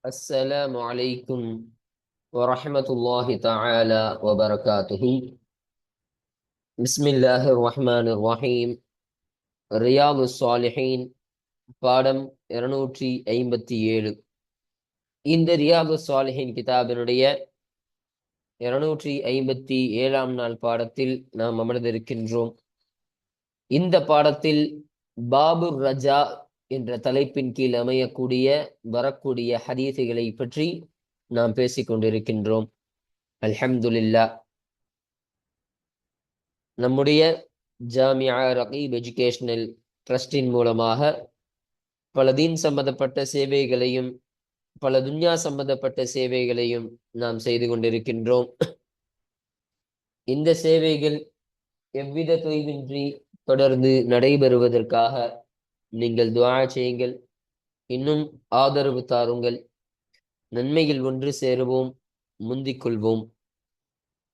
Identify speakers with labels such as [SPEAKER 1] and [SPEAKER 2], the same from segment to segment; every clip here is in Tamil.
[SPEAKER 1] السلام عليكم ورحمة الله تعالى وبركاته. بسم الله الرحمن الرحيم. ரியாது சாலிஹீன் பாடம் 257. இந்த ரியாது சாலிஹீன் கிதாபினுடைய 257ஆம் நாள் பாடத்தில் நாம் அமர்ந்திருக்கின்றோம். இந்த பாடத்தில் பாபு ரஜா என்ற தலைப்பின் கீழ் அமையக்கூடிய வரக்கூடிய ஹதீஸுகளை பற்றி நாம் பேசிக் கொண்டிருக்கின்றோம். அல்ஹம்துலில்லாஹ். நம்முடைய ஜாமியா ரகீப் எஜுகேஷனல் ட்ரஸ்டின் மூலமாக பல தீன் சம்பந்தப்பட்ட சேவைகளையும் பல துன்யா சம்பந்தப்பட்ட சேவைகளையும் நாம் செய்து கொண்டிருக்கின்றோம். இந்த சேவைகள் எவ்வித தொய்வின்றி தொடர்ந்து நடைபெறுவதற்காக நீங்கள் துஆ செய்யுங்கள், இன்னும் ஆதரவு தாருங்கள். நன்மையில் ஒன்று சேருவோம், முந்திக் கொள்வோம்.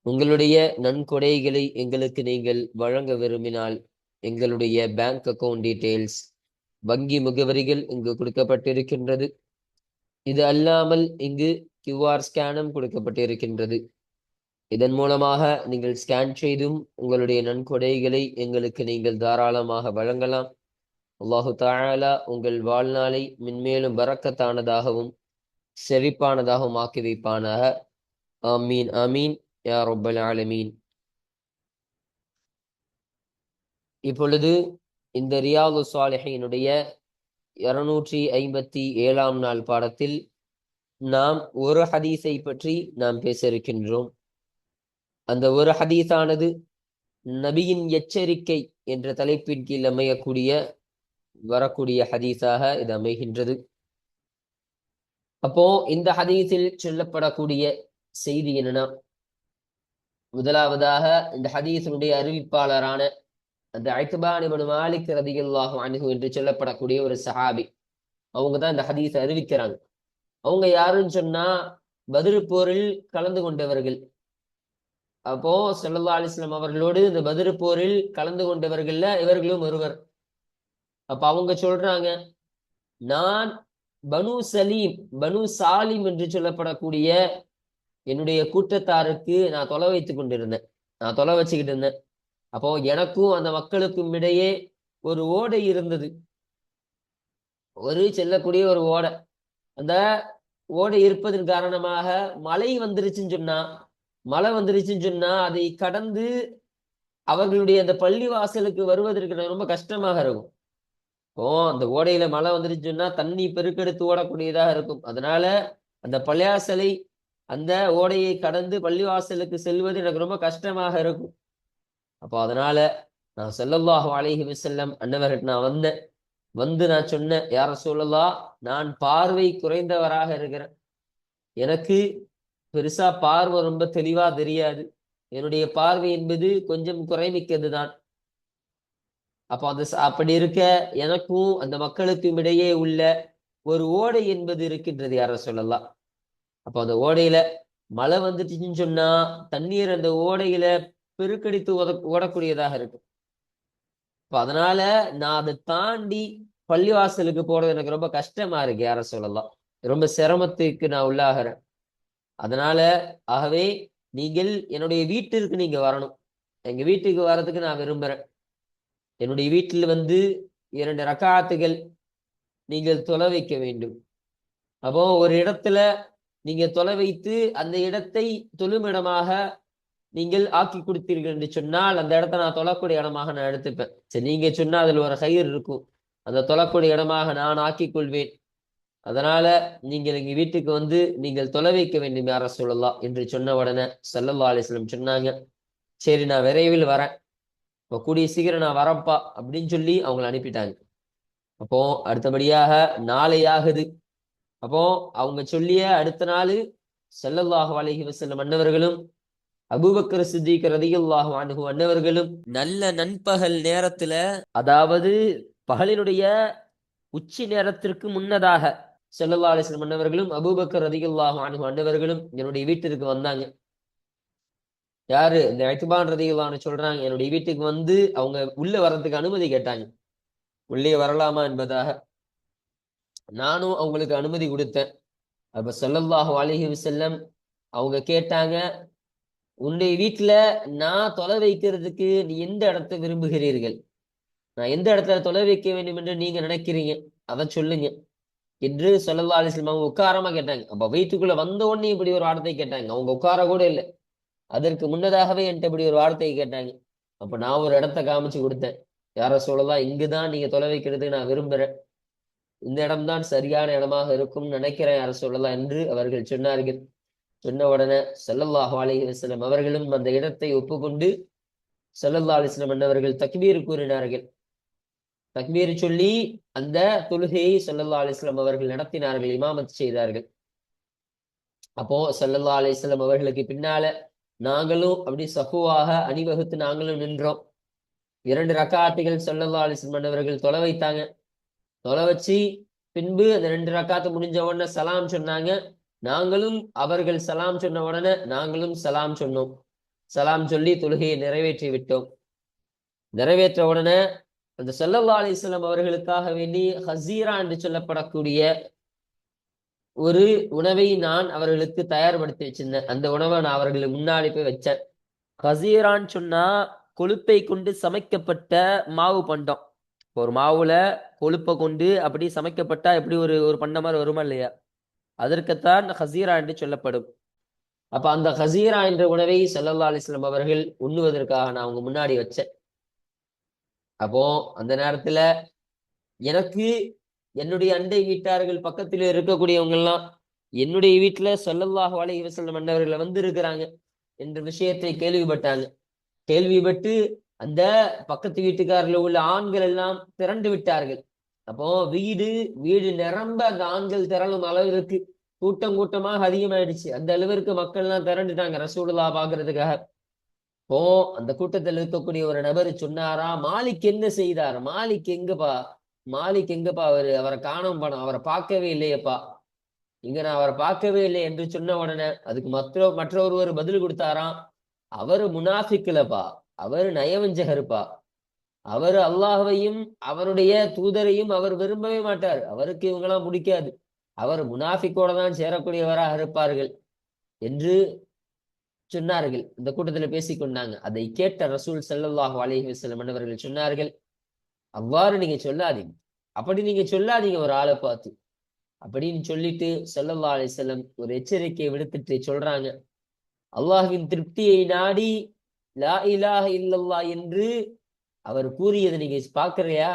[SPEAKER 1] உங்களுடைய நன்கொடைகளை எங்களுக்கு நீங்கள் வழங்க விரும்பினால் எங்களுடைய பேங்க் அக்கவுண்ட் டீட்டெயில்ஸ், வங்கி முகவரிகள் இங்கு கொடுக்கப்பட்டிருக்கின்றது. இது அல்லாமல் இங்கு QR ஸ்கேனும் கொடுக்கப்பட்டிருக்கின்றது. இதன் மூலமாக நீங்கள் ஸ்கேன் செய்தும் உங்களுடைய நன்கொடைகளை எங்களுக்கு நீங்கள் தாராளமாக வழங்கலாம். அல்லாஹு தஆலா உங்கள் வாழ்நாளை மென்மேலும் பரக்கத்தானதாகவும் செழிப்பானதாகவும் ஆக்கி வைப்பானாக. ஆமீன் ஆமீன் யா ரப்பல் ஆலமீன். இப்பொழுது இந்த ரியாது சாலிஹீனுடைய 257ஆம் நாள் பாடத்தில் நாம் ஒரு ஹதீஸை பற்றி நாம் பேச இருக்கின்றோம். அந்த ஒரு ஹதீஸானது நபியின் எச்சரிக்கை என்ற தலைப்பின் கீழ் அமையக்கூடிய வரக்கூடிய ஹதீஸாக இது அமைகின்றது. அப்போ இந்த ஹதீஸில் சொல்லப்படக்கூடிய செய்தி என்னன்னா, முதலாவதாக இந்த ஹதீஸினுடைய அறிவிப்பாளரான அந்த இத்பான் இப்னு மாலிக் ரலியல்லாஹு அன்ஹு என்று சொல்லப்படக்கூடிய ஒரு சஹாபி, அவங்க தான் இந்த ஹதீஸை அறிவிக்கிறாங்க. அவங்க யாருன்னு சொன்னா பத்ர் போரில் கலந்து கொண்டவர்கள். அப்போ ஸல்லல்லாஹு அலைஹி வஸல்லம் அவர்களோடு இந்த பத்ர் போரில் கலந்து கொண்டவர்கள்ல இவர்களும் ஒருவர். அப்ப அவங்க சொல்றாங்க, நான் பனு சாலிம் என்று சொல்லப்படக்கூடிய என்னுடைய கூட்டத்தாருக்கு நான் தொலை வைத்துக் கொண்டிருந்தேன், நான் தொலை வச்சுக்கிட்டு இருந்தேன். அப்போ எனக்கும் அந்த மக்களுக்கும் இடையே ஒரு ஓடை இருந்தது, ஒரு செல்லக்கூடிய ஒரு ஓடை. அந்த ஓடை இருப்பதன் காரணமாக மழை வந்துருச்சுன்னு சொன்னா அதை கடந்து அவர்களுடைய அந்த பள்ளி வாசலுக்கு வருவதற்கு ரொம்ப கஷ்டமாக இருக்கும். அந்த ஓடையில மழை வந்துருச்சுன்னா தண்ணி பெருக்கெடுத்து ஓடக்கூடியதாக இருக்கும். அதனால அந்த பள்ளிவாசலை, அந்த ஓடையை கடந்து பள்ளிவாசலுக்கு செல்வது எனக்கு ரொம்ப கஷ்டமாக இருக்கும். அப்போ அதனால நான் ஸல்லல்லாஹு அலைஹி வஸல்லம் அன்னவர்கிட்ட நான் வந்து நான் சொன்னேன், யா ரசூலல்லாஹ், நான் பார்வை குறைந்தவராக இருக்கிறேன், எனக்கு பெருசா பார்வை ரொம்ப தெளிவா தெரியாது, என்னுடைய பார்வை என்பது கொஞ்சம் குறைமிக்கது தான். அப்போ அப்படி இருக்க எனக்கும் அந்த மக்களுக்கும் இடையே உள்ள ஒரு ஓடை என்பது இருக்கின்றது யா ரசூலல்லாஹ். அப்போ அந்த ஓடையில மழை வந்துட்டுச்சுன்னு சொன்னா தண்ணீர் அந்த ஓடையில பெருக்கெடுத்து ஓடக்கூடியதாக இருக்கும். அப்ப அதனால நான் அதை தாண்டி பள்ளிவாசலுக்கு போறது எனக்கு ரொம்ப கஷ்டமா இருக்கு யார சொல்லலாம், ரொம்ப சிரமத்துக்கு நான் உள்ளாகிறேன். அதனால ஆகவே நீங்கள் என்னுடைய வீட்டிற்கு நீங்க வரணும், எங்க வீட்டுக்கு வர்றதுக்கு நான் விரும்புறேன். என்னுடைய வீட்டில் 2 ரக்காத்துகள் நீங்கள் தொலை வைக்க வேண்டும். அப்போ ஒரு இடத்துல நீங்க தொலை வைத்து அந்த இடத்தை தொழுமிடமாக நீங்கள் ஆக்கி கொடுத்தீர்கள் என்று சொன்னால் அந்த இடத்த நான் தொழக்கூடிய இடமாக நான் எடுத்துப்பேன். சரி, நீங்க சொன்னா அதுல ஒரு கயிறு இருக்கும், அந்த தொழக்கூடிய இடமாக நான் ஆக்கிக் கொள்வேன். அதனால நீங்கள் எங்க வீட்டுக்கு நீங்கள் தொலை வைக்க வேண்டும் யா ரசூலல்லாஹ் என்று சொன்ன உடனே ஸல்லல்லாஹு அலைஹி வஸல்லம் சொன்னாங்க, சரி நான் விரைவில் வரேன், இப்போ கூடிய சீக்கிரம் நான் வரப்பா அப்படின்னு சொல்லி அவங்களை அனுப்பிட்டாங்க. அப்போ அடுத்தபடியாக நாளை ஆகுது. அப்போ அவங்க சொல்லிய அடுத்த நாள் ஸல்லல்லாஹு அலைஹி வஸல்லம் அன்னவர்களும் அபூபக்கர் சித்திக் ரலியல்லாஹு அன்ஹு அன்னவர்களும் நல்ல நண்பகல் நேரத்துல, அதாவது பகலினுடைய உச்சி நேரத்திற்கு முன்னதாக ஸல்லல்லாஹு அலைஹி வஸல்லம் அன்னவர்களும் அபூபக்கர் ரலியல்லாஹு அன்ஹு அன்னவர்களும் என்னுடைய வீட்டிற்கு வந்தாங்க. யாரு? இந்த இத்பான் ரலியல்லாஹு அன்ஹு சொல்றாங்க, என்னுடைய வீட்டுக்கு அவங்க உள்ள வர்றதுக்கு அனுமதி கேட்டாங்க, உள்ளே வரலாமா என்பதாக. நானும் அவங்களுக்கு அனுமதி கொடுத்தேன். அப்ப ஸல்லல்லாஹு அலைஹி வஸல்லம் அவங்க கேட்டாங்க, உன்னுடைய வீட்டுல நான் தொலை வைக்கிறதுக்கு நீ எந்த இடத்தை விரும்புகிறீர்கள்? நான் எந்த இடத்துல தொலை வைக்க வேண்டும் என்று நீங்க நினைக்கிறீங்க, அதை சொல்லுங்க என்று ஸல்லல்லாஹு அலைஹி வஸல்லம் அவங்க உட்காரமா கேட்டாங்க. அப்ப வீட்டுக்குள்ள வந்த உடனே இப்படி ஒரு வார்த்தை கேட்டாங்க. அவங்க உட்கார கூட இல்லை, அதற்கு முன்னதாகவே என்கிட்ட இப்படி ஒரு வார்த்தையை கேட்டாங்க. அப்ப நான் ஒரு இடத்த காமிச்சு கொடுத்தேன். யார சொல்லலாம், இங்குதான் நீங்க தொலை வைக்கிறதுக்கு நான் விரும்புறேன், இந்த இடம்தான் சரியான இடமாக இருக்கும்னு நினைக்கிறேன் யார சொல்லலாம் என்று அவர்கள் சொன்னார்கள். சொன்ன உடனே ஸல்லல்லாஹு அலைஹி வஸல்லம் அவர்களும் அந்த இடத்தை ஒப்புக்கொண்டு ஸல்லல்லாஹு அலைஹி வஸல்லம் அவர்கள் தக்பீர் கூறினார்கள். தக்பீர் சொல்லி அந்த தொழுகையை ஸல்லல்லாஹு அலைஹி வஸல்லம் அவர்கள் நடத்தினார்கள், இமாமத் செய்தார்கள். அப்போ ஸல்லல்லாஹு அலைஹி வஸல்லம் அவர்களுக்கு பின்னால நாங்களும் அப்படி சஃபுவாக அணிவகுத்து நாங்களும் நின்றோம். 2 ரக்காத்துகள் ஸல்லல்லாஹு அலைஹி வஸல்லம் அவர்கள் தொலை வைத்தாங்க. தொலை வச்சு பின்பு அந்த 2 ரக்காத்து முடிஞ்ச உடனே சலாம் சொன்னாங்க. நாங்களும் அவர்கள் சலாம் சொன்ன உடனே நாங்களும் சலாம் சொன்னோம். சலாம் சொல்லி தொழுகையை நிறைவேற்றி விட்டோம். நிறைவேற்ற உடனே அந்த ஸல்லல்லாஹு அலைஹி வஸல்லம் அவர்களுக்காக வேண்டி ஹஸீரா என்று சொல்லப்படக்கூடிய ஒரு உணவை நான் அவர்களுக்கு தயார்படுத்தி வச்சிருந்தேன். அந்த உணவை நான் அவர்களுக்கு முன்னாடி போய் வச்சேன். ஹஸீரான்னு சொன்னா கொழுப்பை கொண்டு சமைக்கப்பட்ட மாவு பண்டம். ஒரு மாவுல கொழுப்பை கொண்டு அப்படி சமைக்கப்பட்டா எப்படி ஒரு ஒரு பண்டம் மாதிரி வருமா இல்லையா, அதற்குத்தான் ஹஸீரா என்று சொல்லப்படும். அப்ப அந்த ஹஸீரா என்ற உணவை ஸல்லல்லாஹு அலைஹி வஸல்லம் அவர்கள் உண்ணுவதற்காக நான் அவங்க முன்னாடி வச்சேன். அப்போ அந்த நேரத்துல எனக்கு என்னுடைய அண்டை வீட்டார்கள் பக்கத்தில் இருக்கக்கூடியவங்க எல்லாம் என்னுடைய வீட்டுல ஸல்லல்லாஹு அலைஹி வஸல்லம் அன்னவர்கள் வந்து இருக்கிறாங்க என்ற விஷயத்தை கேள்விப்பட்டாங்க. கேள்விப்பட்டு அந்த பக்கத்து வீட்டுக்காரில் உள்ள ஆண்கள் எல்லாம் திரண்டு விட்டார்கள். அப்போ வீடு வீடு நிரம்ப அந்த ஆண்கள் திரளும் அளவிற்கு கூட்டம் கூட்டமாக அதிகமாயிடுச்சு. அந்த அளவிற்கு மக்கள் எல்லாம் திரண்டுட்டாங்க ரசூலுல்லாஹ் பாக்குறதுக்காக. இப்போ அந்த கூட்டத்தில் இருக்கக்கூடிய ஒரு நபர் சொன்னாரா, மாலிக் என்ன செய்தார், மாலிக் எங்கப்பா, மாலிக் எங்கப்பா, அவரை காணோம் பணம், அவரை பார்க்கவே இல்லையப்பா, இங்க நான் அவரை பார்க்கவே இல்லை என்று சொன்ன உடனே அதுக்கு மற்றொருவர் பதில் கொடுத்தாராம், அவரு முனாஃபிக்குலப்பா, அவரு நயவஞ்சகருப்பா, அவரு அல்லாஹ்வையும் அவருடைய தூதரையும் அவர் விரும்பவே மாட்டார், அவருக்கு இவங்கெல்லாம் பிடிக்காது, அவர் முனாஃபிக்கோட தான் சேரக்கூடியவராக இருப்பார்கள் என்று சொன்னார்கள். இந்த கூட்டத்தில் பேசிக்கொண்டாங்க. அதை கேட்ட ரசூல் ஸல்லல்லாஹு அலைஹி வஸல்லம் அவர்கள் சொன்னார்கள், அவ்வாறு நீங்க சொல்லாதீங்க, அப்படி நீங்க சொல்லாதீங்க ஒரு ஆளை பார்த்து அப்படின்னு சொல்லிட்டு ஸல்லல்லாஹு அலைஹி வஸல்லம் ஒரு எச்சரிக்கையை விடுத்துட்டு சொல்றாங்க, அல்லாஹ்வின் திருப்தியை நாடி லா இலாஹ இல்லல்லாஹ் என்று அவர் கூறியதை நீங்க பார்க்கறையா?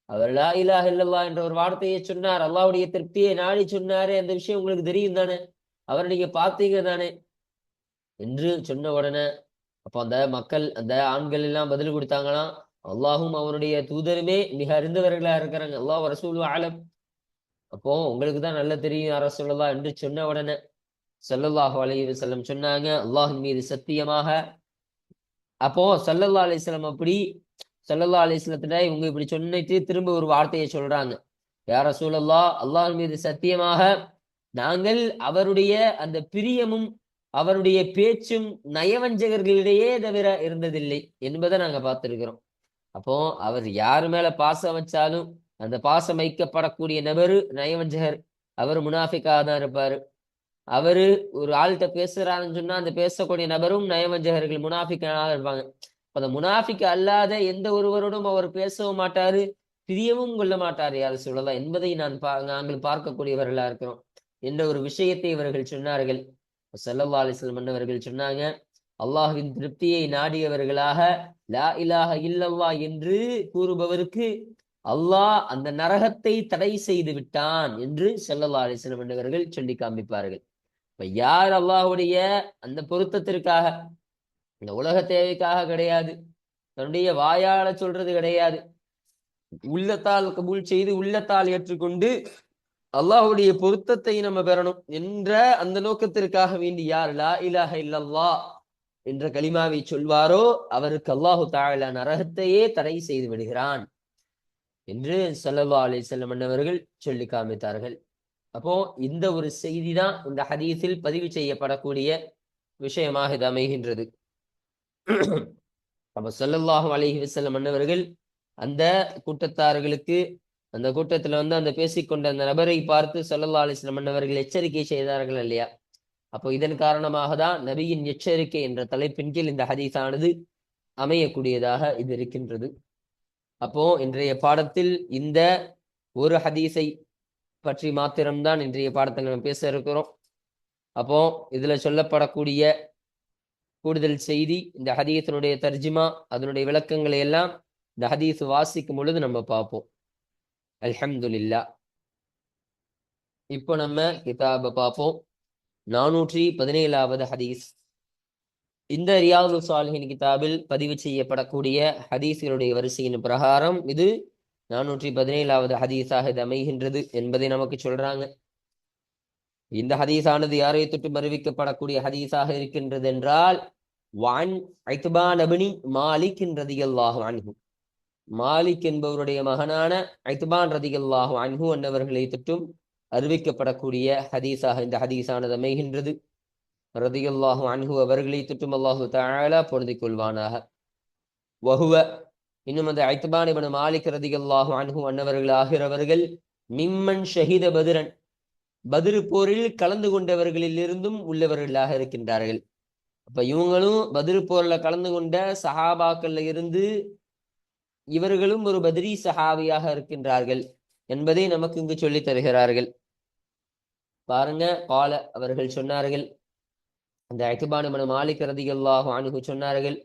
[SPEAKER 1] அவர் லா இலாஹ இல்லல்லாஹ் என்ற ஒரு வார்த்தையை சொன்னார், அல்லாஹ்வுடைய திருப்தியை நாடி சொன்னாரு, அந்த விஷயம் உங்களுக்கு தெரியும் தானே, அவரை நீங்க பார்த்தீங்க தானே என்று சொன்ன உடனே அப்போ அந்த மக்கள் அந்த ஆண்கள் எல்லாம் பதில் கொடுத்தாங்களாம், அல்லாஹும் அவனுடைய தூதருமே மிக அறிந்தவர்களா இருக்கிறாங்க, அல்லாஹ் ரசூலு ஆலம், அப்போ உங்களுக்கு தான் நல்லா தெரியும் யார சொல்லலாம் என்று சொன்ன உடனே ஸல்லல்லாஹு அலைஹி வஸல்லம் சொன்னாங்க, அல்லாஹின் மீது சத்தியமாக. அப்போ ஸல்லல்லாஹு அலைஹி வஸல்லம் அப்படி ஸல்லல்லாஹு அலைஹி வஸல்லத்திட்ட இவங்க இப்படி சொன்னிட்டு திரும்ப ஒரு வார்த்தையை சொல்றாங்க, யா ரசூலல்லாஹ், அல்லாஹின் மீது சத்தியமாக நாங்கள் அவருடைய அந்த பிரியமும் அவருடைய பேச்சும் நயவஞ்சகர்களிடையே தவிர இருந்ததில்லை என்பதை நாங்க பார்த்திருக்கிறோம். அப்போ அவர் யாரு மேல பாசம் வச்சாலும் அந்த பாசம் வைக்கப்படக்கூடிய நபரு நயவஞ்சகர், அவர் முனாஃபிக்காக தான் இருப்பாரு. அவரு ஒரு ஆள்கிட்ட பேசுறாருன்னு சொன்னா அந்த பேசக்கூடிய நபரும் நயவஞ்சகர்கள் முனாஃபிக்காக இருப்பாங்க. அந்த முனாஃபிக் அல்லாத எந்த ஒருவரோடும் அவர் பேசவும் மாட்டாரு, பிரியவும் கொள்ள மாட்டார் யாரு சொல்லலாம் என்பதை நாங்கள் பார்க்கக்கூடியவர்களா இருக்கிறோம் என்ற ஒரு விஷயத்தை இவர்கள் சொன்னார்கள். ஸல்லல்லாஹு அலைஹி வஸல்லம் அவர்கள் சொன்னாங்க, அல்லாஹ்வின் திருப்தியை நாடியவர்களாக லா இலாஹ இல்லல்லாஹ் என்று கூறுபவருக்கு அல்லாஹ் அந்த நரகத்தை தடை செய்து விட்டான் என்று ஸல்லல்லாஹு அலைஹி வஸல்லம் அவர்கள் சொல்லி காண்பிப்பார்கள். இப்ப யார் அல்லாஹ்வுடைய அந்த பொருத்தத்திற்காக, இந்த உலக தேவைக்காக கிடையாது, தன்னுடைய வாயால சொல்றது கிடையாது, உள்ளத்தால் கபூல் செய்து உள்ளத்தால் ஏற்றுக்கொண்டு அல்லாஹ்வுடைய பொருத்தத்தை நம்ம பெறணும் என்ற அந்த நோக்கத்திற்காக வேண்டி யார் லா இலாஹ இல்லல்லாஹ் என்ற கலிமாவை சொல்வாரோ அவருக்கு அல்லாஹு தஆலா நரகத்தையே தடை செய்து விடுகிறான் என்று ஸல்லல்லாஹு அலைஹி வஸல்லம் அவர்கள் சொல்லி காமித்தார்கள். அப்போ இந்த ஒரு செய்தி தான் இந்த ஹதீஸில் பதிவு செய்யப்படக்கூடிய விஷயமாக இது அமைகின்றது. அப்ப ஸல்லல்லாஹு அலைஹி வஸல்லம் அவர்கள் அந்த கூட்டத்தார்களுக்கு அந்த கூட்டத்துல அந்த பேசிக்கொண்ட அந்த நபரை பார்த்து ஸல்லல்லாஹு அலைஹி வஸல்லம் அவர்கள் எச்சரிக்கை செய்தார்கள் இல்லையா? அப்போ இதன் காரணமாக தான் நபியின் எச்சரிக்கை என்ற தலைப்பின் கீழ் இந்த ஹதீஸானது அமையக்கூடியதாக இது இருக்கின்றது. அப்போ இன்றைய பாடத்தில் இந்த ஒரு ஹதீஸை பற்றி மாத்திரம்தான் இன்றைய பாடத்தில் நம்ம பேச இருக்கிறோம். அப்போ இதுல சொல்லப்படக்கூடிய கூடுதல் செய்தி, இந்த ஹதீஸினுடைய தர்ஜிமா, அதனுடைய விளக்கங்களை எல்லாம் இந்த ஹதீஸ் வாசிக்கும் பொழுது நம்ம பார்ப்போம். அல்ஹம்துலில்லாஹ். இப்போ நம்ம கிதாபை பார்ப்போம். 417வது ஹதீஸ். இந்த ரியாது சாலிஹின் கிதாபில் பதிவு செய்யப்படக்கூடிய ஹதீஸ்களுடைய வரிசையின் பிரகாரம் இது 417வது ஹதீஸாக இது அமைகின்றது என்பதை நமக்கு சொல்றாங்க. இந்த ஹதீஸானது யாரை தொட்டு அறிவிக்கப்படக்கூடிய ஹதீஸாக இருக்கின்றது என்றால், வான் ஐத்பான் இப்னு மாலிக் ரலியல்லாஹு அன்ஹு, மாலிக் என்பவருடைய மகனான ஐத்பான் ரலியல்லாஹு அன்ஹு என்பவர்களை தொட்டும் அறிவிக்கப்படக்கூடிய ஹதீஸாக இந்த ஹதீஸானது அமைகின்றது. ரலியல்லாஹு அன்ஹு அவர்களை தொட்டும் அல்லாஹு தஆலா பொருந்திக் கொள்வானாக. வஹுவ, இன்னும் அந்த ஐத்பான் இப்னு மாலிக் ரலியல்லாஹு அன்ஹு அன்னவர்கள் ஆகிறவர்கள் மிம்மன் ஷஹீத பத்ரன், பத்ரு போரில் கலந்து கொண்டவர்களில் இருந்தும் உள்ளவர்களாக இருக்கின்றார்கள். அப்ப இவங்களும் பத்ரு போர்ல கலந்து கொண்ட சஹாபாக்கள்ல இருந்து இவர்களும் ஒரு பத்ரி சஹாபியாக இருக்கின்றார்கள் என்பதை நமக்கு இங்கு சொல்லித் தருகிறார்கள். பாருங்க, கால அவர்கள் சொன்னார்கள், அந்த ஐத்பான் இப்னு மாலிக் ரலியல்லாஹு அன்ஹு சொன்னார்கள்,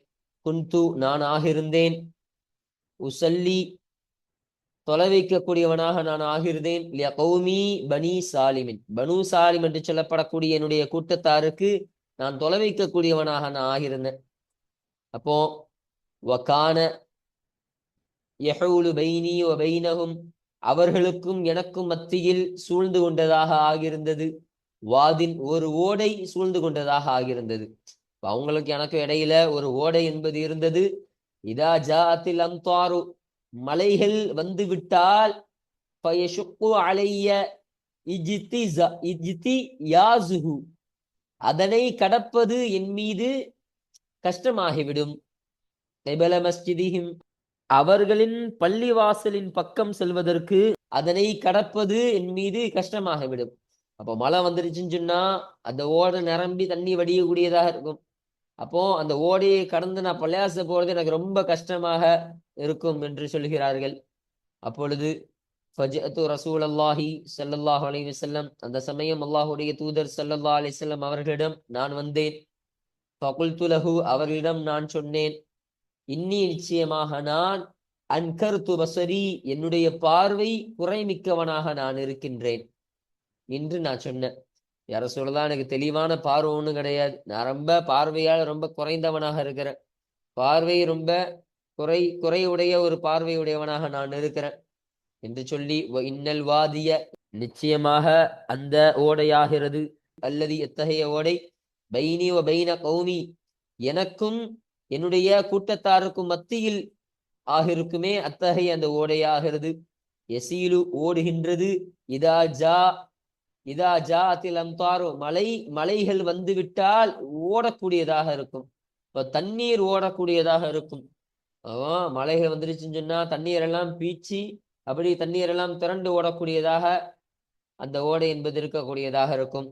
[SPEAKER 1] குந்து நான் ஆகிருந்தேன், உசல்லி தொலை வைக்கக்கூடியவனாக நான் ஆகிருந்தேன், கௌமி பனி சாலிமின், பனு சாலிம் என்று சொல்லப்படக்கூடிய என்னுடைய கூட்டத்தாருக்கு நான் தொலை வைக்கக்கூடியவனாக நான் ஆகிருந்தேன். அப்போ வகான யஹூலு பைனி வ பைனஹும், அவர்களுக்கும் எனக்கும் மத்தியில் சூழ்ந்து கொண்டதாக ஆகியிருந்தது, வாதின் ஒரு ஓடை சூழ்ந்து கொண்டதாக ஆகியிருந்தது. அவங்களுக்கு எனக்கும் இடையில ஒரு ஓடை என்பது இருந்தது. இதா ஜாஅத்தில் அம்தாரு, மலைகள் வந்து விட்டால், ஃபயஷுக்கு அலைய இஜ்தியாஸுஹு, அதனை கடப்பது என் மீது கஷ்டமாகிவிடும். கிபல மஸ்ஜிதிஹிம், அவர்களின் பள்ளிவாசலின் பக்கம் செல்வதற்கு அதனை கடப்பது என் மீது கஷ்டமாகிவிடும். அப்போ மழை வந்துருச்சுன்னு சொன்னா அந்த ஓடை நிரம்பி தண்ணி வடியக்கூடியதாக இருக்கும். அப்போ அந்த ஓடையை கடந்து நான் பள்ளியாச போறது எனக்கு ரொம்ப கஷ்டமாக இருக்கும் என்று சொல்கிறார்கள். அப்பொழுது ஃபஜஅத்து ரசூலல்லாஹி ஸல்லல்லாஹு அலைஹி வஸல்லம், அந்த சமயம் அல்லாஹ்வுடைய தூதர் ஸல்லல்லாஹு அலைஹி வஸல்லம் அவர்களிடம் நான் வந்தேன். ஃபகுல்து லஹு, அவர்களிடம் நான் சொன்னேன், இன்னி நிச்சயமாக நான், அன்கர்து பஸரி, என்னுடைய பார்வை குறைமிக்கவனாக நான் இருக்கின்றேன் என்று நான் சொன்னேன். யார சொல்லலாம், எனக்கு தெளிவான பார்வை ஒன்றும் கிடையாது, நான் ரொம்ப பார்வையால் ரொம்ப குறைந்தவனாக இருக்கிறேன், பார்வை ரொம்ப குறையுடைய ஒரு பார்வையுடையவனாக நான் இருக்கிறேன் என்று சொல்லி, இன்னல் வாதிய, நிச்சயமாக அந்த ஓடையாகிறது, அல்லது எத்தகைய ஓடை, பைனி வ பைன கௌமி, எனக்கும் என்னுடைய கூட்டத்தாருக்கும் மத்தியில் ஆகிருக்குமே அத்தகைய அந்த ஓடையாகிறது, எசீலு ஓடுகின்றது, இதா ஜாஅத்தில் அம்தாரு, மலைகள் வந்து விட்டால் ஓடக்கூடியதாக இருக்கும். இப்ப தண்ணீர் ஓடக்கூடியதாக இருக்கும். மலைகள் வந்துருச்சுன்னு சொன்னா தண்ணீர் எல்லாம் பீச்சி அப்படி தண்ணீர் எல்லாம் திரண்டு ஓடக்கூடியதாக அந்த ஓடை என்பது இருக்கக்கூடியதாக இருக்கும்.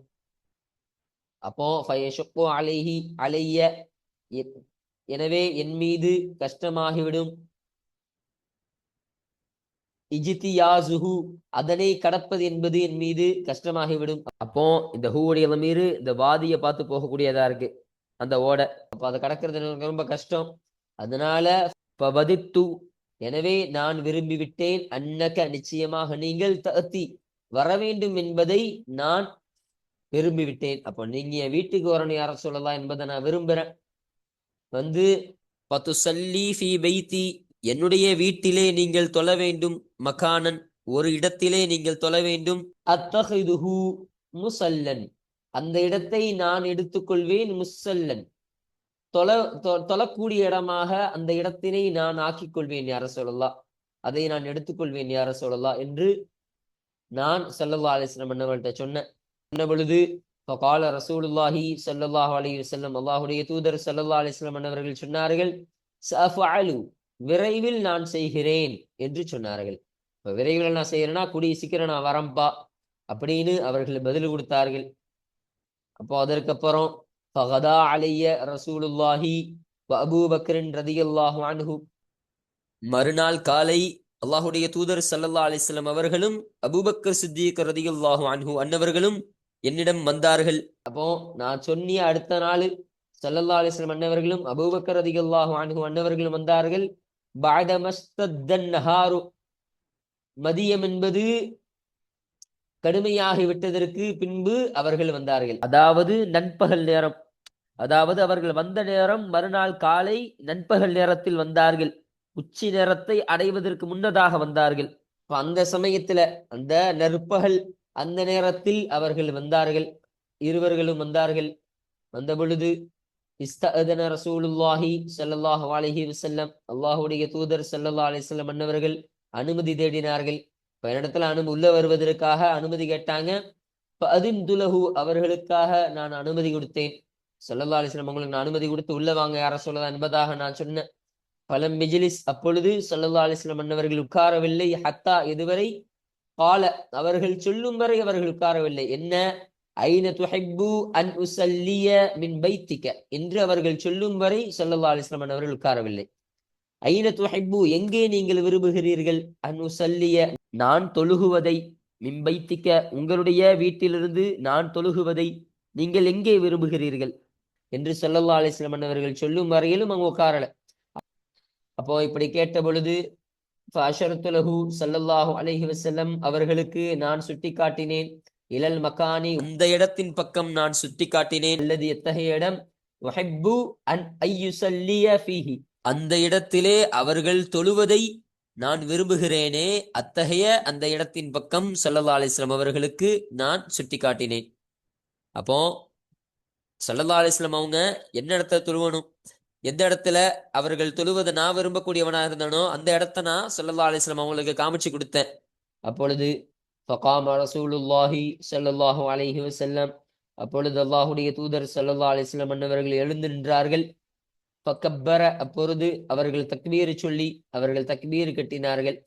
[SPEAKER 1] அப்போ ஃபயஷுக்கு அலைஹி அலைய, எனவே என் மீது கஷ்டமாகிவிடும், இஜ்தியாஸுஹு, அதனை கடப்பது என்பது என் மீது கஷ்டமாகிவிடும். அப்போ இந்த ஹூவுடைய மீது இந்த வாதியை பார்த்து போகக்கூடியதா இருக்கு அந்த ஓடை. அப்போ அதை கடக்கிறது எனக்கு ரொம்ப கஷ்டம். அதனால ஃபவதித்து, எனவே நான் விரும்பிவிட்டேன், அன்னக, நிச்சயமாக நீங்கள், தஅதி, வர வேண்டும் என்பதை நான் விரும்பிவிட்டேன். அப்போ நீங்க என் வீட்டுக்கு வரணும் யார சொல்லலாம் என்பதை நான் விரும்புறேன். ஃபதுஸல்லி ஃபீ பைத்தி, என்னுடைய வீட்டிலே நீங்கள் தொழ வேண்டும், மகானன், ஒரு இடத்திலே நீங்கள் தொழ வேண்டும், அத்தஹிதுஹு முஸல்லன், அந்த இடத்தை நான் எடுத்துக்கொள்வேன், முஸல்லன், தொழக்கூடிய இடமாக அந்த இடத்தினை நான் ஆக்கிக் கொள்வேன் யார சொல்லலாம், அதை நான் எடுத்துக்கொள்வேன் யார சொல்லலாம் என்று நான் ஸல்லல்லாஹு அலைஹி வஸல்லம் அன்னவர்கிட்ட சொன்ன பொழுது, ஃபகால ரசூலுல்லாஹி ஸல்லல்லாஹு அலைஹி வஸல்லம், அல்லாஹ்வுடைய தூதர் ஸல்லல்லாஹு அலைஹி வஸல்லம் அன்னவர்கள் சொன்னார்கள், சஅஃஅலு, விரைவில் நான் செய்கிறேன் என்று சொன்னார்கள். விரைவில் நான் செய்யறேன்னா கூடிய சீக்கிரம் நான் வரம்பா அப்படின்னு அவர்கள் பதில் கொடுத்தார்கள். அப்போ அதற்கப்புறம் ஃபகதா அலைய ரசூலுல்லாஹி வ அபூபக்கரின் ரதியல்லாஹு அன்ஹு, மறுநாள் காலை அல்லாஹுடைய தூதர் ஸல்லல்லாஹு அலைஹி வஸல்லம் அவர்களும் அபூபக்கர் சித்திக் ரதியல்லாஹு அன்ஹு அன்னவர்களும் என்னிடம் வந்தார்கள். அப்போ நான் சொன்னிய அடுத்த நாள் ஸல்லல்லாஹு அலைஹி வஸல்லம் அன்னவர்களும் அபூபக்கர் ரதியல்லாஹு அன்ஹு அன்னவர்களும் வந்தார்கள். பஅத மஸ்தத்தன் நஹாரு, மதியம் என்பது கடுமையாகி விட்டதற்கு பின்பு அவர்கள் வந்தார்கள். அதாவது நண்பகல் நேரம், அதாவது அவர்கள் வந்த நேரம் மறுநாள் காலை நண்பகல் நேரத்தில் வந்தார்கள். உச்சி நேரத்தை அடைவதற்கு முன்னதாக வந்தார்கள். அந்த சமயத்துல அந்த நற்பகல் அந்த நேரத்தில் அவர்கள் வந்தார்கள். இருவர்களும் வந்தார்கள். வந்த பொழுது இஸ்தஅதன ரசூலுல்லாஹி ஸல்லல்லாஹு அலைஹி வஸல்லம், அல்லாஹ்வுடைய தூதர் ஸல்லல்லாஹு அலைஹி வஸல்லம் அன்னவர்கள் அனுமதி தேடினார்கள். இப்ப இடத்துல உள்ள வருவதற்காக அனுமதி கேட்டாங்க. அதுலஹு, அவர்களுக்காக நான் அனுமதி கொடுத்தேன். ஸல்லல்லாஹு அலைஹி வஸல்லம் அவங்களுக்கு நான் அனுமதி கொடுத்து உள்ள வாங்க யார சொல்லலாம் என்பதாக நான் சொன்னேன். பலம் மிஜ்லிஸ், அப்பொழுது ஸல்லல்லாஹு அலைஹி வஸல்லம் அன்னவர்கள் உட்காரவில்லை. ஹத்தா, இதுவரை கால, அவர்கள் சொல்லும் வரை அவர்கள் உட்காரவில்லை. என்ன? ஐன துஹிப்பு அன் உஸல்லிய மின் பைத்திக என்று அவர்கள் சொல்லும் வரை ஸல்லல்லாஹு அலைஹி வஸல்லம் அவர்கள் உட்காரவில்லை. ஐன துஹிப்பு, எங்கே நீங்கள் விரும்புகிறீர்கள், அன் உஸல்லிய நான் தொழுகுவதை, மின் பைத்திக உங்களுடைய வீட்டிலிருந்து நான் தொழுகுவதை நீங்கள் எங்கே விரும்புகிறீர்கள் என்று ஸல்லல்லாஹு அலைஹி வஸல்லம் அவர்கள் சொல்லும் வரையிலும் அவங்க உட்காரல. அப்போ இப்படி கேட்ட பொழுது ஃபஅஷரத்துலஹு, ஸல்லல்லாஹு அலைஹி வஸல்லம் அவர்களுக்கு நான் சுட்டி காட்டினேன். இலல் மகானி, இந்த இடத்தின் பக்கம் நான் சுட்டி காட்டினேன். அல்லது எத்தகைய இடம், உஹிப்பு அன் ஐயுஸல்லிய ஃபீஹி, அந்த இடத்திலே அவர்கள் தொழுவதை நான் விரும்புகிறேனே, அத்தகைய அந்த இடத்தின் பக்கம் ஸல்லல்லாஹு அலைஹி வஸல்லம் அவர்களுக்கு நான் சுட்டி காட்டினேன். அப்போ ஸல்லல்லாஹு அலைஹி வஸல்லம் அவங்க என்ன இடத்துல தொழுவணும், எந்த இடத்துல அவர்கள் தொழுவதை நான் விரும்பக்கூடியவனா இருந்தானோ அந்த இடத்த நான் ஸல்லல்லாஹு அலைஹி வஸல்லம் அவங்களுக்கு காமிச்சு கொடுத்தேன். அப்பொழுது ஃபகாம ரசூலுல்லாஹி ஸல்லல்லாஹு அலைஹி வஸல்லம், அப்பொழுது அல்லாஹ்வுடைய தூதர் ஸல்லல்லாஹு அலைஹி வஸல்லம் அன்னவர்கள் எழுந்து நின்றார்கள். ஃபகப்பர, அப்பொழுது அவர்கள் தக்பீர் சொல்லி அவர்கள் தக்பீர் கட்டினார்கள்.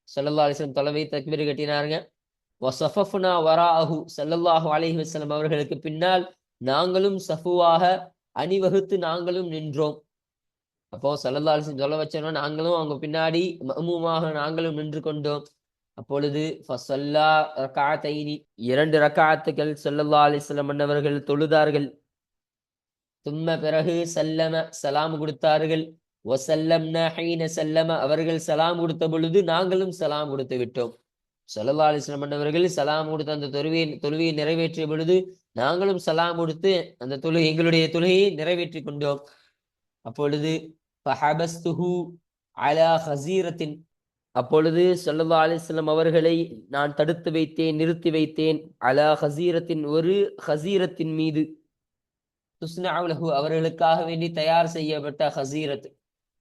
[SPEAKER 1] ஸல்லல்லாஹு அலைஹி வஸல்லம் தலைமை தக்பீர் கட்டினார்கள். வஸஃபஃப்னா வராஅஹு, ஸல்லல்லாஹு அலைஹி வஸல்லம் அவர்களுக்கு பின்னால் நாங்களும் சஃபுவாக அணிவகுத்து நாங்களும் நின்றோம். அப்போ ஸல்லல்லாஹு அலைஹி வஸல்லம் சொல்ல வச்சோன்னா நாங்களும் அவங்க பின்னாடி மஅமூமாக நாங்களும் நின்று கொண்டோம். அப்பொழுது ஃபஸல்லா ரக்அத்தைனி, 2 ரக்அத்துகள் ஸல்லல்லாஹு அலைஹி வஸல்லம் அன்னவர்கள் தொழுதார்கள். தும்ம, பிறகு சல்லம, சலாம் கொடுத்தார்கள். வசல்லம்னா ஹீன சல்லம, அவர்கள் சலாம் கொடுத்த பொழுது நாங்களும் சலாம் கொடுத்து விட்டோம். ஸல்லல்லாஹு அலைஹி வஸல்லம் அன்னவர்கள் சலாம் கொடுத்த அந்த தொழுகையை நிறைவேற்றிய பொழுது நாங்களும் சலாம் கொடுத்து அந்த எங்களுடைய தொழுகையை நிறைவேற்றி கொண்டோம். அப்பொழுது ஃபஹபஸ்துஹு அலா ஹஸீரத்தின், அப்பொழுது ஸல்லல்லாஹு அலைஹி வஸல்லம் அவர்களை நான் தடுத்து வைத்தேன், நிறுத்தி வைத்தேன். அலா ஹஸீரத்தின், ஒரு ஹஸீரத்தின் மீது. துஸ்னஉ லஹு, அவர்களுக்காக வேண்டி தயார் செய்யப்பட்ட ஹஸீரத்.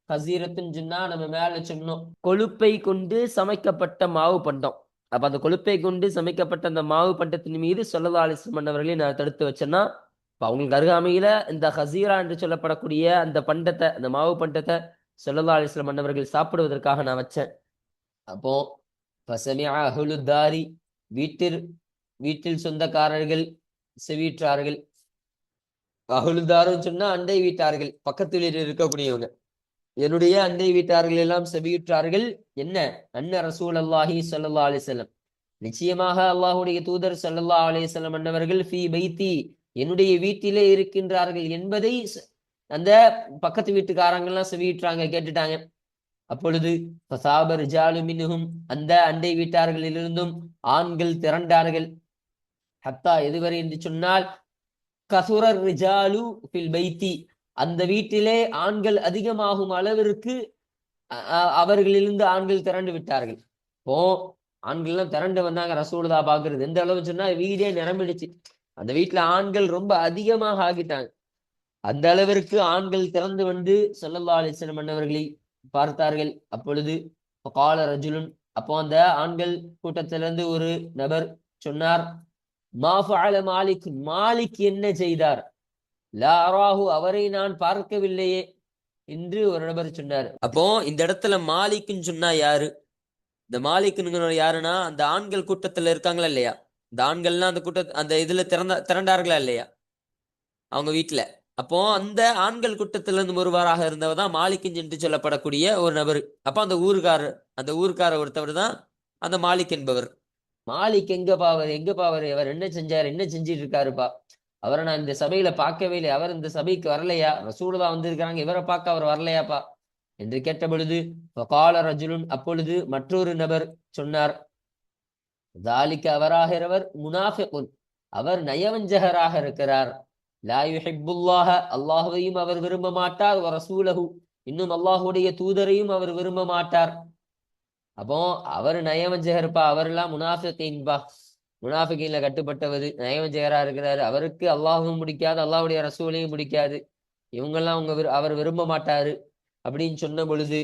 [SPEAKER 1] ஹஸீரத்துன்னு சொன்னா நம்ம மேல சொன்னோம், கொழுப்பை கொண்டு சமைக்கப்பட்ட மாவு பண்டம். அப்ப அந்த கொழுப்பை கொண்டு சமைக்கப்பட்ட அந்த மாவு பண்டத்தின் மீது ஸல்லல்லாஹு அலைஹி வஸல்லம் அவர்களை நான் தடுத்து வச்சேன்னா, இப்ப அவங்களுக்கு அருகாமையில இந்த ஹஸீரா என்று சொல்லப்படக்கூடிய அந்த பண்டத்தை, அந்த மாவு பண்டத்தை ஸல்லல்லாஹு அலைஹி வஸல்லம் அவர்கள் சாப்பிடுவதற்காக நான் வச்சேன். அப்போ ஃபஸமிஅ அஹ்லு தாரி, வீட்டில் சொந்தக்காரர்கள் செவியுற்றார்கள். அஹ்லுதாருன்னு சொன்னா அண்டை வீட்டார்கள், பக்கத்தில் இருக்கக்கூடியவங்க. என்னுடைய அண்டை வீட்டார்கள் எல்லாம் செவியுற்றார்கள். என்ன? அன்ன ரசூலல்லாஹி ஸல்லல்லாஹு அலைஹி வஸல்லம், நிச்சயமாக அல்லாஹ்வுடைய தூதர் ஸல்லல்லாஹு அலைஹி வஸல்லம் அன்னவர்கள் ஃபீ பைத்தி, என்னுடைய வீட்டிலே இருக்கின்றார்கள் என்பதை அந்த பக்கத்து வீட்டுக்காரங்க எல்லாம் செவியுற்றாங்க, கேட்டுட்டாங்க. அப்பொழுது ஃபஸாப ரிஜாலு மின்ஹும், அந்த அண்டை வீட்டார்களிலிருந்தும் ஆண்கள் திரண்டார்கள். ஹத்தா, எதுவரை என்று சொன்னால் கசுரர் ரிஜாலு ஃபில் பைத்தி, அந்த வீட்டிலே ஆண்கள் அதிகமாகும் அளவிற்கு அவர்களிலிருந்து ஆண்கள் திரண்டு விட்டார்கள். இப்போ ஆண்கள் எல்லாம் திரண்டு வந்தாங்க ரசூலுல்லா பாக்குறது. எந்த அளவு சொன்னா வீடே நிரம்பிடுச்சு. அந்த வீட்டுல ஆண்கள் ரொம்ப அதிகமாக ஆகிட்டாங்க. அந்த அளவிற்கு ஆண்கள் திறந்து வந்து ஸல்லல்லாஹு அலைஹி வஸல்லம் அன்னவர்களை பார்த்தார்கள். அப்பொழுது கால ரஜுலுன், அப்போ அந்த ஆண்கள் கூட்டத்திலிருந்து ஒரு நபர் சொன்னார், மா ஃபஅல மாலிக், மாலிக் என்ன செய்தார், லா அராஹு, அவரை நான் பார்க்கவில்லையே என்று ஒரு நபர் சொன்னார். அப்போ இந்த இடத்துல மாலிக்னு சொன்னா யாரு? இந்த மாலிக்குங்கிற யாருன்னா அந்த ஆண்கள் கூட்டத்துல இருக்காங்களா இல்லையா, இந்த ஆண்கள்லாம் அந்த அந்த இதுல திரண்டார்களா இல்லையா அவங்க வீட்டுல. அப்போ அந்த ஆண்கள் கூட்டத்துல இருந்து ஒருவராக இருந்தவர் தான் மாலிக் என்று சொல்லப்படக்கூடிய ஒரு நபர். அப்ப அந்த ஊருக்கார ஒருத்தவர் தான் அந்த மாலிக் என்பவர். மாலிக் எங்க பாவர் அவர் என்ன செஞ்சாரு, என்ன செஞ்சிட்டு இருக்காருப்பா, அவரை நான் இந்த சபையில பார்க்கவே இல்லை, அவர் இந்த சபைக்கு வரலையா, ரசூலுல்லாஹ் வந்திருக்கிறாங்க, இவரை பார்க்க அவர் வரலையாப்பா என்று கேட்ட பொழுது கால ரஜுலுன், அப்பொழுது மற்றொரு நபர் சொன்னார், தாலிக்கு அவராகிறவர் முனாஃபிகுன், அவர் நயவஞ்சகராக இருக்கிறார், லா யுஹிப்புல்லாஹ, அல்லாஹுவையும் அவர் விரும்ப மாட்டார், வ ரசூலஹு, இன்னும் அல்லாஹுடைய தூதரையும் அவர் விரும்ப மாட்டார். அப்போ அவர் நயவஞ்சகர்ப்பா, அவரெல்லாம் முனாஃபிகீன்பா, முனாஃபிகீன்ல கட்டுப்பட்டவது, நயவஞ்சகரா இருக்கிறாரு, அவருக்கு அல்லாஹும் பிடிக்காது, அல்லாஹுடைய ரசூலையும் பிடிக்காது, இவங்கெல்லாம் அவர் விரும்ப மாட்டாரு அப்படின்னு சொன்ன பொழுது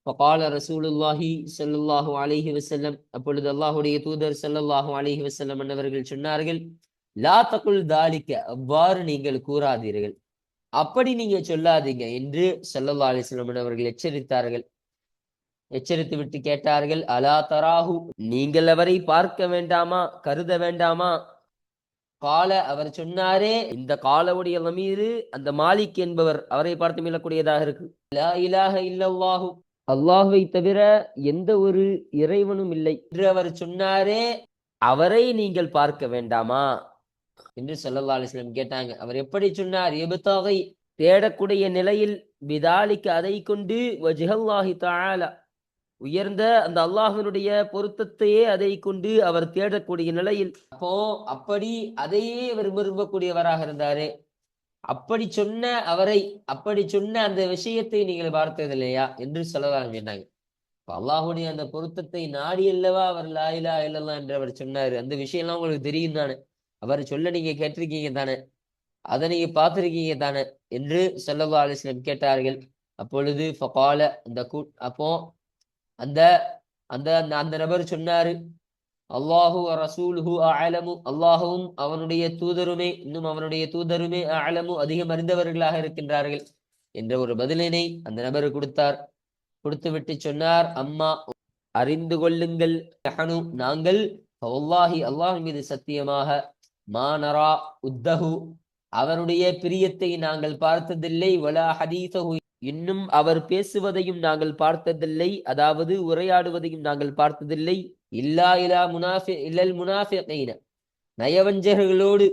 [SPEAKER 1] فقال ரசூலுல்லாஹி ஸல்லல்லாஹு அலைஹி வஸல்லம், அப்பொழுது அல்லாஹ்வுடைய தூதர் ஸல்லல்லாஹு அலைஹி வஸல்லம் அன்னவர்கள் சொன்னார்கள், லா தகுல் தாலிக, அவ்வாறு நீங்கள் கூறாதீர்கள், அப்படி நீங்க சொல்லாதீங்க என்று ஸல்லல்லாஹு அலைஹி வஸல்லம் அவர்கள் எச்சரித்தார்கள். எச்சரித்து விட்டு கேட்டார்கள், அலா தராஹு, நீங்கள் அவரை பார்க்க வேண்டாமா, கருத வேண்டாமா. கால, அவர் சொன்னாரே, இந்த காலவுடைய லமீரு அந்த மாலிக் என்பவர், அவரை பார்த்து மீளக்கூடியதாக இருக்கு. லா இலாஹ இல்லல்லாஹு, அல்லாஹுவை தவிர எந்த ஒரு இறைவனும் இல்லை என்று அவர் சொன்னாரே, அவரை நீங்கள் பார்க்க வேண்டாமா என்று ஸல்லல்லாஹு அலைஹி வஸல்லம் கேட்டாங்க. அவர் எப்படி சொன்னார், எபுதகை, தேடக்கூடிய நிலையில், பிதாலிக்கு, அதை கொண்டு, வஜ்ஹல்லாஹி தஆலா, உயர்ந்த அந்த அல்லாஹ்வினுடைய பொருத்தத்தையே அதை கொண்டு அவர் தேடக்கூடிய நிலையில், அப்போ அப்படி அதையே அவர் விரும்பக்கூடியவராக இருந்தாரு, அப்படி சொன்ன அவரை, அப்படி சொன்ன அந்த விஷயத்தை நீங்கள் பார்த்தது இல்லையா என்று சொல்லலாம் சொன்னாங்க. அல்லாஹுடைய அந்த பொருத்தத்தை நாடி அல்லவா அவர் லா இலாஹ இல்லல்லாஹ் என்று அவர் சொன்னாரு. அந்த விஷயம்லாம் உங்களுக்கு தெரியும் தானே, அவர் சொல்ல நீங்க கேட்டிருக்கீங்க தானே, அதை நீங்க பார்த்திருக்கீங்க தானே என்று ஸல்லல்லாஹு அலைஹி வஸல்லம் கேட்டார்கள். அப்பொழுது ஃபகால, அப்போ அந்த அந்த அந்த நபர் சொன்னாரு, அல்லாஹு ரசூலுஹு அஅலமு, அல்லாஹுவும் அவனுடைய தூதருமே, இன்னும் அவனுடைய தூதருமே அஅலமு, அதிகம் அறிந்தவர்களாக இருக்கின்றார்கள் என்ற ஒரு பதிலினை அந்த நபர் கொடுத்தார். கொடுத்துவிட்டு சொன்னார், அம்மா, அறிந்து கொள்ளுங்கள், நஹனு, நாங்கள், வல்லாஹி, அல்லாஹ் மீது சத்தியமாக, மா நரா உத்தஹு, அவருடைய பிரியத்தை நாங்கள் பார்த்ததில்லை, வலா ஹதீஸஹு, இன்னும் அவர் பேசுவதையும் நாங்கள் பார்த்ததில்லை, அதாவது உரையாடுவதையும் நாங்கள் பார்த்ததில்லை, இல்லா இலா இல்லல் முனாஃபிகீன, நயவஞ்சகர்களோடு,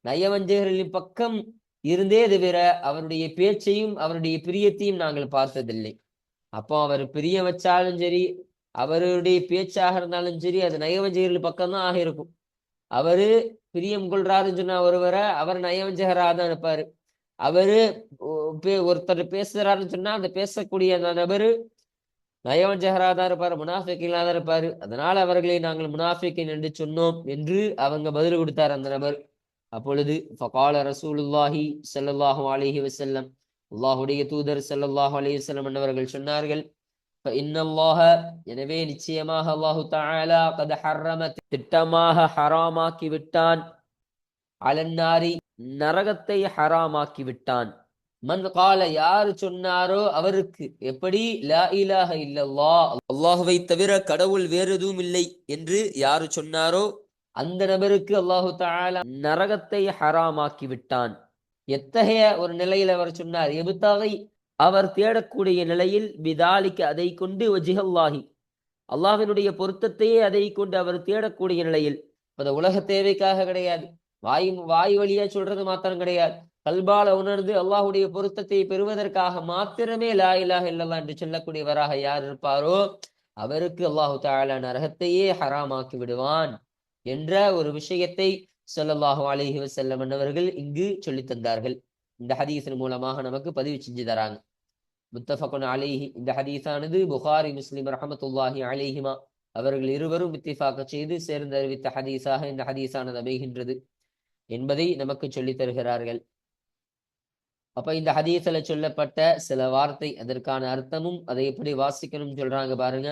[SPEAKER 1] நயவஞ்சகர்களின் பக்கம் இருந்தே தவிர அவருடைய பேச்சையும் அவருடைய பிரியத்தையும் நாங்கள் பார்த்ததில்லை. அப்போ அவர் பிரிய வச்சாலும் சரி, அவருடைய பேச்சாக இருந்தாலும் சரி, அது நயவஞ்சகர்கள் பக்கம்தான் ஆக இருக்கும். அவரு பிரியம் கொள்றாருன்னு சொன்னா ஒருவரை, அவர் நயவஞ்சகராக தான் இருப்பாரு. அவரு ஒருத்தர் பேசுறாருன்னு சொன்னா அந்த பேசக்கூடிய அந்த நபரு நயவஞ்சகராக தான் இருப்பாரு, முனாஃபிக்கீனா தான் இருப்பாரு. அதனால அவர்களை நாங்கள் முனாஃபிக்கின் என்று சொன்னோம் என்று அவங்க பதில் கொடுத்தார் அந்த நபர். அப்பொழுது ஃபகால ரசூலுல்லாஹி ஸல்லல்லாஹு அலைஹி வஸல்லம், அல்லாஹ்வுடைய தூதர் ஸல்லல்லாஹு அலைஹி வஸல்லம் அவர்கள் சொன்னார்கள், இன்னல்லாஹ, எனவே நிச்சயமாக அல்லாஹு தஆலா, கத் ஹர்ரம, திட்டமாக ஹராமாக்கி விட்டான், அலன்னாரி, நரகத்தை ஹராமாக்கி விட்டான், மன் கால, யாரு சொன்னாரோ அவருக்கு, எப்படி, லா இலாஹ இல்லல்லாஹ், அல்லாஹுவை தவிர கடவுள் வேறு எதுவும் இல்லை என்று யாரு சொன்னாரோ அந்த நபருக்கு அல்லாஹு தஆலா நரகத்தை ஹராமாக்கி விட்டான். எத்தகைய ஒரு நிலையில் அவர் சொன்னார், எபுதகை, அவர் தேடக்கூடிய நிலையில், பிதாலிக்கு, அதை கொண்டு, வஜ்ஹல்லாஹி, அல்லாஹ்வினுடைய பொருத்தத்தையே அதை கொண்டு அவர் தேடக்கூடிய நிலையில், அந்த உலக தேவைக்காக கிடையாது, வாய் வழியா சொல்றது மாத்திரம் கிடையாது, கல்பால உணர்ந்து அல்லாஹுடைய பொருத்தத்தை பெறுவதற்காக மாத்திரமே லா இலாஹ இல்லல்லாஹ் என்று சொல்லக்கூடியவராக யார் இருப்பாரோ அவருக்கு அல்லாஹு தஆலா நரகத்தையே ஹராமாக்கி விடுவான் என்ற ஒரு விஷயத்தை ஸல்லல்லாஹு அலைஹி வஸல்லம் அவர்கள் இங்கு சொல்லி தந்தார்கள். இந்த ஹதீஸின் மூலமாக நமக்கு பதிவு செஞ்சு தராங்க. முத்தஃபகுன் அலைஹி, இந்த ஹதீஸானது புகாரி, முஸ்லிம் ரஹ்மத்துல்லாஹி அலைஹிமா அவர்கள் இருவரும் இத்திஃபாக செய்து சேர்ந்து அறிவித்த ஹதீஸாக இந்த ஹதீஸானது அமைகின்றது என்பதை நமக்கு சொல்லி தருகிறார்கள். அப்ப இந்த ஹதீஸ்ல சொல்லப்பட்ட சில வார்த்தை, அதற்கான அர்த்தமும் அதை எப்படி வாசிக்கணும் சொல்றாங்க பாருங்க.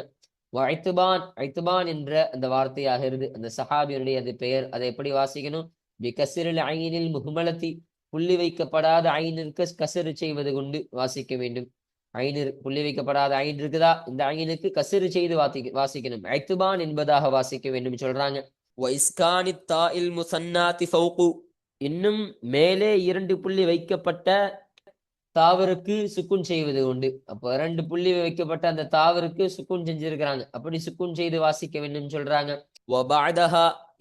[SPEAKER 1] ஐத்துபான் என்ற அந்த வார்த்தையாகிறது, அந்த சஹாபியனுடைய அது பெயர், அதை எப்படி வாசிக்கணும், பிகஸ்ரில் ஐனில் முஹ்மலத்தி, புள்ளி வைக்கப்படாத ஐனிற்கு கஸ்ர் செய்வது கொண்டு வாசிக்க வேண்டும். ஐன் புள்ளி வைக்கப்படாத ஐன் இருக்குதா, இந்த ஐனுக்கு கசிறு செய்து வாசிக்கணும். ஐத்துபான் என்பதாக வாசிக்க வேண்டும் சொல்றாங்க. இன்னும் மேலே 2 புள்ளி வைக்கப்பட்ட தாவருக்கு சுக்குன் செய்வது உண்டு. அப்போ 2 புள்ளி வைக்கப்பட்ட அந்த தாவருக்கு சுக்குன் செஞ்சிருக்கிறாங்க, அப்படி சுக்குன் செய்து வாசிக்க வேண்டும் சொல்றாங்க.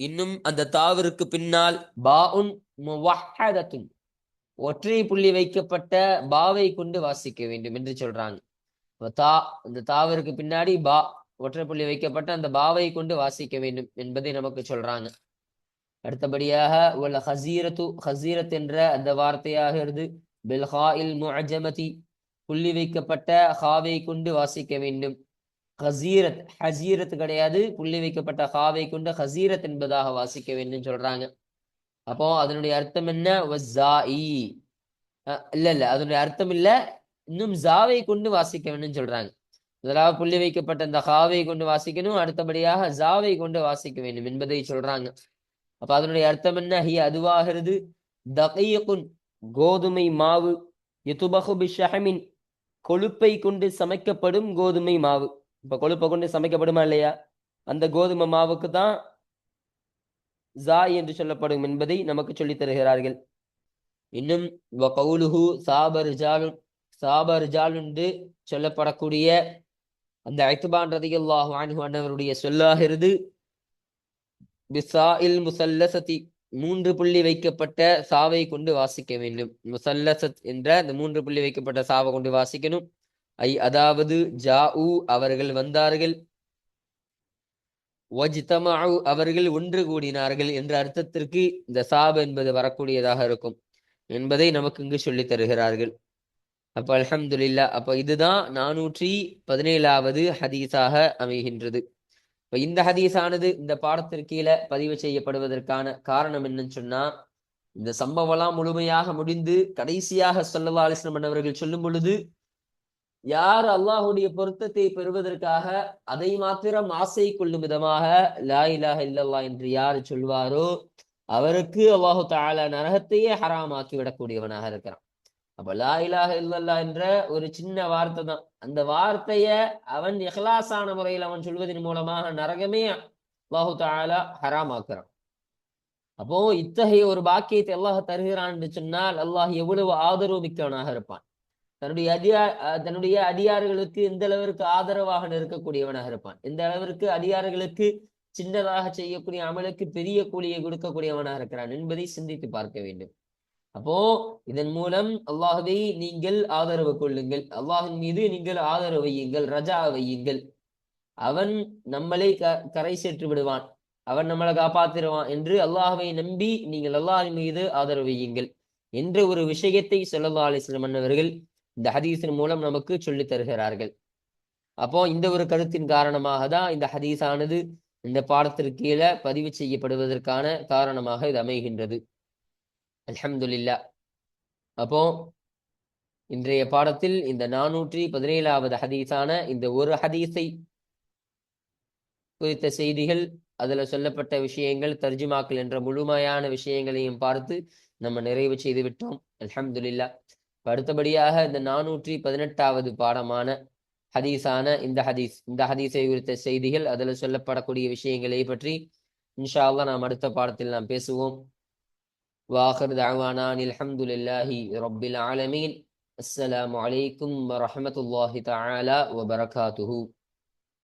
[SPEAKER 1] இன்னும் அந்த தாவருக்கு பின்னால் பாஉன் முவஹ்ஹதத்துன், ஒற்றை புள்ளி வைக்கப்பட்ட பாவை கொண்டு வாசிக்க வேண்டும் என்று சொல்றாங்க. இந்த தாவருக்கு பின்னாடி பா, ஒற்றை புள்ளி வைக்கப்பட்ட அந்த பாவை கொண்டு வாசிக்க வேண்டும் என்பதை நமக்கு சொல்றாங்க. அடுத்தபடியாக வல் ஹசீரத்து, ஹசீரத் என்ற அந்த வார்த்தையாகிறது பில் ஹாஇல் முஅஜமதி, புள்ளி வைக்கப்பட்ட ஹாவை கொண்டு வாசிக்க வேண்டும். ஹசீரத், ஹசீரத் கிடையாது, புள்ளி வைக்கப்பட்ட ஹாவை கொண்டு ஹசீரத் என்பதாக வாசிக்க வேண்டும் சொல்றாங்க. அப்போ அதனுடைய அர்த்தம் என்ன? இல்ல அதனுடைய அர்த்தம் இல்ல, இன்னும் ஜாவை கொண்டு வாசிக்க வேண்டும் சொல்றாங்க. முதலாவது புள்ளி வைக்கப்பட்ட அந்த ஹாவை கொண்டு வாசிக்கணும், அடுத்தபடியாக ஜாவை கொண்டு வாசிக்க வேண்டும் என்பதை சொல்றாங்க. அப்ப அதனுடைய அர்த்தம் என்ன? ஹி அதுவாகிறது தகீகுன், கோதுமை மாவு, யுதுபஹு பிஷஹமின், கொழுப்பை கொண்டு சமைக்கப்படும் கோதுமை மாவு. இப்ப கொழுப்பை கொண்டு சமைக்கப்படுமா இல்லையா, அந்த கோதுமை மாவுக்கு தான் ஜாய் என்று சொல்லப்படும் என்பதை நமக்கு சொல்லித் தருகிறார்கள். இன்னும் வகவுலுஹு சாபர்ஜால் என்று சொல்லப்படக்கூடிய அந்த ஐத்துபான் ரலியல்லாஹு அன்ஹு அன்னவருடைய சொல்லாகிறது பிசாஇல் முசல்லசதி, 3 புள்ளி வைக்கப்பட்ட சாவை கொண்டு வாசிக்க வேண்டும். முசல்லசத் என்ற அந்த 3 புள்ளி வைக்கப்பட்ட சாவை கொண்டு வாசிக்கணும். அதாவது ஜாஉ, அவர்கள் வந்தார்கள், வஜ்தமஉ, அவர்கள் ஒன்று கூடினார்கள் என்ற அர்த்தத்திற்கு இந்த சாப் என்பது வரக்கூடியதாக இருக்கும் என்பதை நமக்கு இங்கு சொல்லித் தருகிறார்கள். அப்ப அல்ஹம்துலில்லாஹ், அப்ப இதுதான் 417வது ஹதீஸாக அமைகின்றது. இப்ப இந்த ஹதீஸானது இந்த பாடத்திற்கு கீழே பதிவு செய்யப்படுவதற்கான காரணம் என்னன்னு சொன்னா, இந்த சம்பவம்லாம் முழுமையாக முடிந்து கடைசியாக ஸல்லல்லாஹு அலைஹி வஸல்லம் அவர்கள் சொல்லும் பொழுது, யார் அல்லாஹுடைய பொருத்தத்தை பெறுவதற்காக அதை மாத்திரம் ஆசை கொள்ளும் விதமாக லா இலாஹ இல்லல்லாஹ் என்று யார் சொல்வாரோ அவருக்கு அல்லாஹு தஆலா நரகத்தையே ஹராமாக்கி விடக்கூடியவனாக இருக்கிறான். அப்ப லா இலாஹ இல்லல்லாஹ் என்ற ஒரு சின்ன வார்த்தை தான், அந்த வார்த்தைய அவன் இஹ்லாஸான முறையில் அவன் சொல்வதன் மூலமாக நரகமே அல்லாஹு தஆலா ஹராமாக்குறான். அப்போ இத்தகைய ஒரு பாக்கியத்தை அல்லாஹ் தருகிறான் என்று சொன்னால் அல்லாஹ் எவ்வளவு ஆதரவு மிக்கவனாக இருப்பான். தன்னுடைய அடியார்களுக்கு எந்த அளவிற்கு ஆதரவாக இருக்கக்கூடியவனாக இருப்பான், எந்த அளவிற்கு அடியார்களுக்கு சின்னதாக செய்யக்கூடிய அமலுக்கு பெரிய கூலியை கொடுக்கக்கூடியவனாக இருக்கிறான் என்பதை சிந்தித்து பார்க்க வேண்டும். அப்போ இதன் மூலம் அல்லாஹ்வை நீங்கள் ஆதரவு கொள்ளுங்கள், அல்லாஹின் மீது நீங்கள் ஆதரவு வையுங்கள், ரஜா வையுங்கள். அவன் நம்மளை கரை சேர்த்து விடுவான், அவன் நம்மளை காப்பாத்திடுவான் என்று அல்லாஹ்வை நம்பி நீங்கள் அல்லாஹின் மீது ஆதரவு வையுங்கள் என்ற ஒரு விஷயத்தை ஸல்லல்லாஹு அலைஹி வஸல்லம் அவர்கள் இந்த ஹதீஸின் மூலம் நமக்கு சொல்லித் தருகிறார்கள். அப்போ இந்த ஒரு கருத்தின் காரணமாக தான் இந்த ஹதீஸானது இந்த பாடத்திற்கு கீழே பதிவு செய்யப்படுவதற்கான காரணமாக இது அமைகின்றது. அல்ஹம்துலில்லாஹ். அப்போ இன்றைய பாடத்தில் இந்த 417வது ஹதீஸான இந்த ஒரு ஹதீஸை குறித்த செய்திகள், அதுல சொல்லப்பட்ட விஷயங்கள், தர்ஜுமாக்கள் என்ற முழுமையான விஷயங்களையும் பார்த்து நம்ம நிறைவு செய்து விட்டோம். அல்ஹம்துலில்லாஹ். அடுத்தபடியாக இந்த 418வது பாடமான ஹதீஸான இந்த ஹதீஸை குறித்த செய்திகள், அதுல சொல்லப்படக்கூடிய விஷயங்களை பற்றி இன்ஷா அல்லாஹ் நாம் அடுத்த பாடத்தில் நாம் பேசுவோம். وآخر دعوانا الحمد لله رب العالمين. السلام عليكم ورحمة الله تعالى وبركاته.